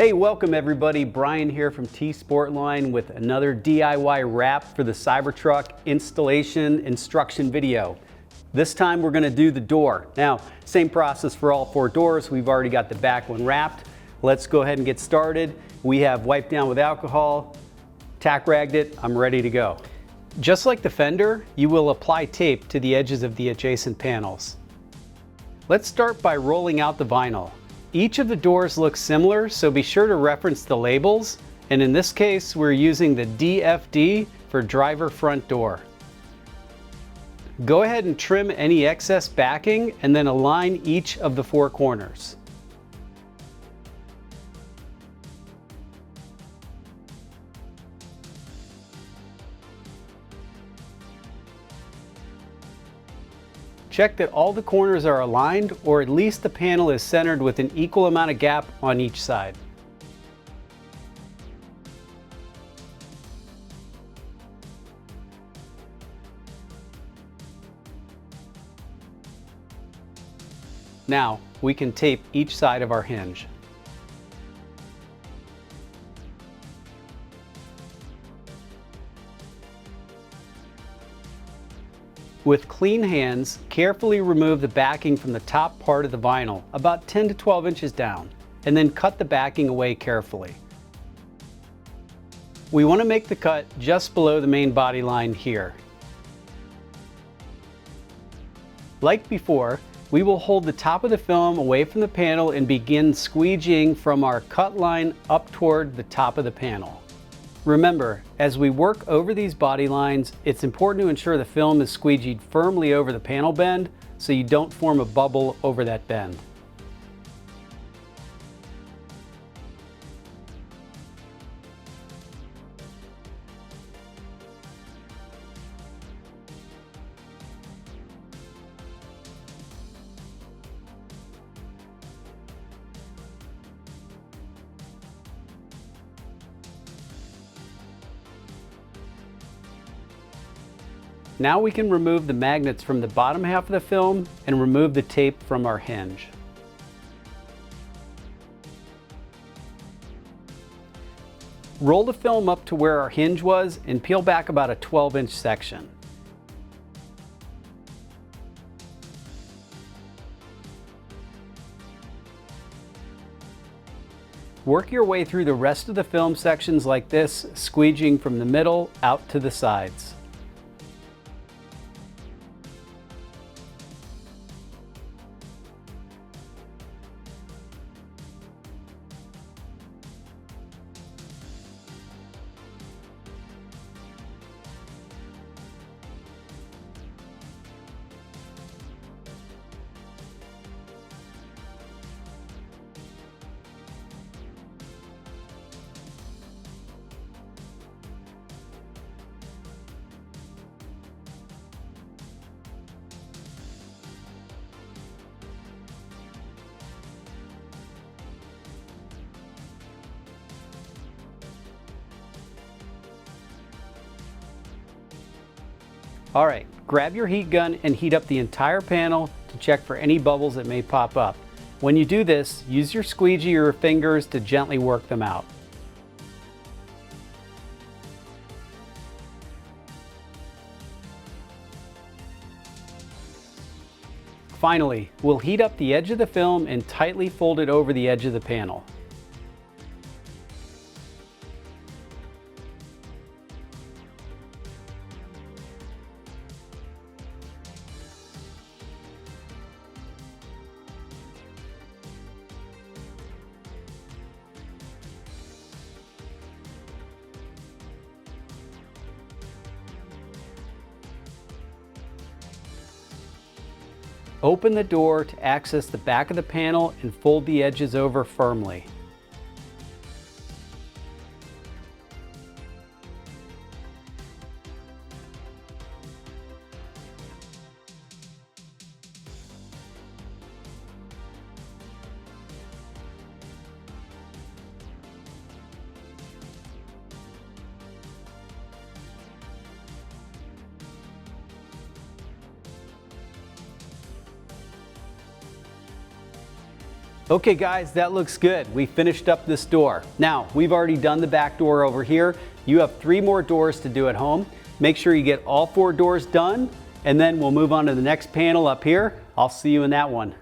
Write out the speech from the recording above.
Hey, welcome everybody. Brian here from T-Sportline with another DIY wrap for the Cybertruck installation instruction video. This time we're going to do the door. Now, same process for all four doors. We've already got the back one wrapped. Let's go ahead and get started. We have wiped down with alcohol, tack ragged it. I'm ready to go. Just like the fender, you will apply tape to the edges of the adjacent panels. Let's start by rolling out the vinyl. Each of the doors looks similar, so be sure to reference the labels. And in this case, we're using the DFD for driver front door. Go ahead and trim any excess backing and then align each of the four corners. Check that all the corners are aligned, or at least the panel is centered with an equal amount of gap on each side. Now, we can tape each side of our hinge. With clean hands, carefully remove the backing from the top part of the vinyl, about 10 to 12 inches down, and then cut the backing away carefully. We want to make the cut just below the main body line here. Like before, we will hold the top of the film away from the panel and begin squeegeeing from our cut line up toward the top of the panel. Remember, as we work over these body lines, it's important to ensure the film is squeegeed firmly over the panel bend so you don't form a bubble over that bend. Now we can remove the magnets from the bottom half of the film and remove the tape from our hinge. Roll the film up to where our hinge was and peel back about a 12-inch section. Work your way through the rest of the film sections like this, squeegeeing from the middle out to the sides. All right, grab your heat gun and heat up the entire panel to check for any bubbles that may pop up. When you do this, use your squeegee or your fingers to gently work them out. Finally, we'll heat up the edge of the film and tightly fold it over the edge of the panel. Open the door to access the back of the panel and fold the edges over firmly. Okay guys, that looks good. We finished up this door. Now, we've already done the back door over here. You have 3 more doors to do at home. Make sure you get all 4 doors done, and then we'll move on to the next panel up here. I'll see you in that one.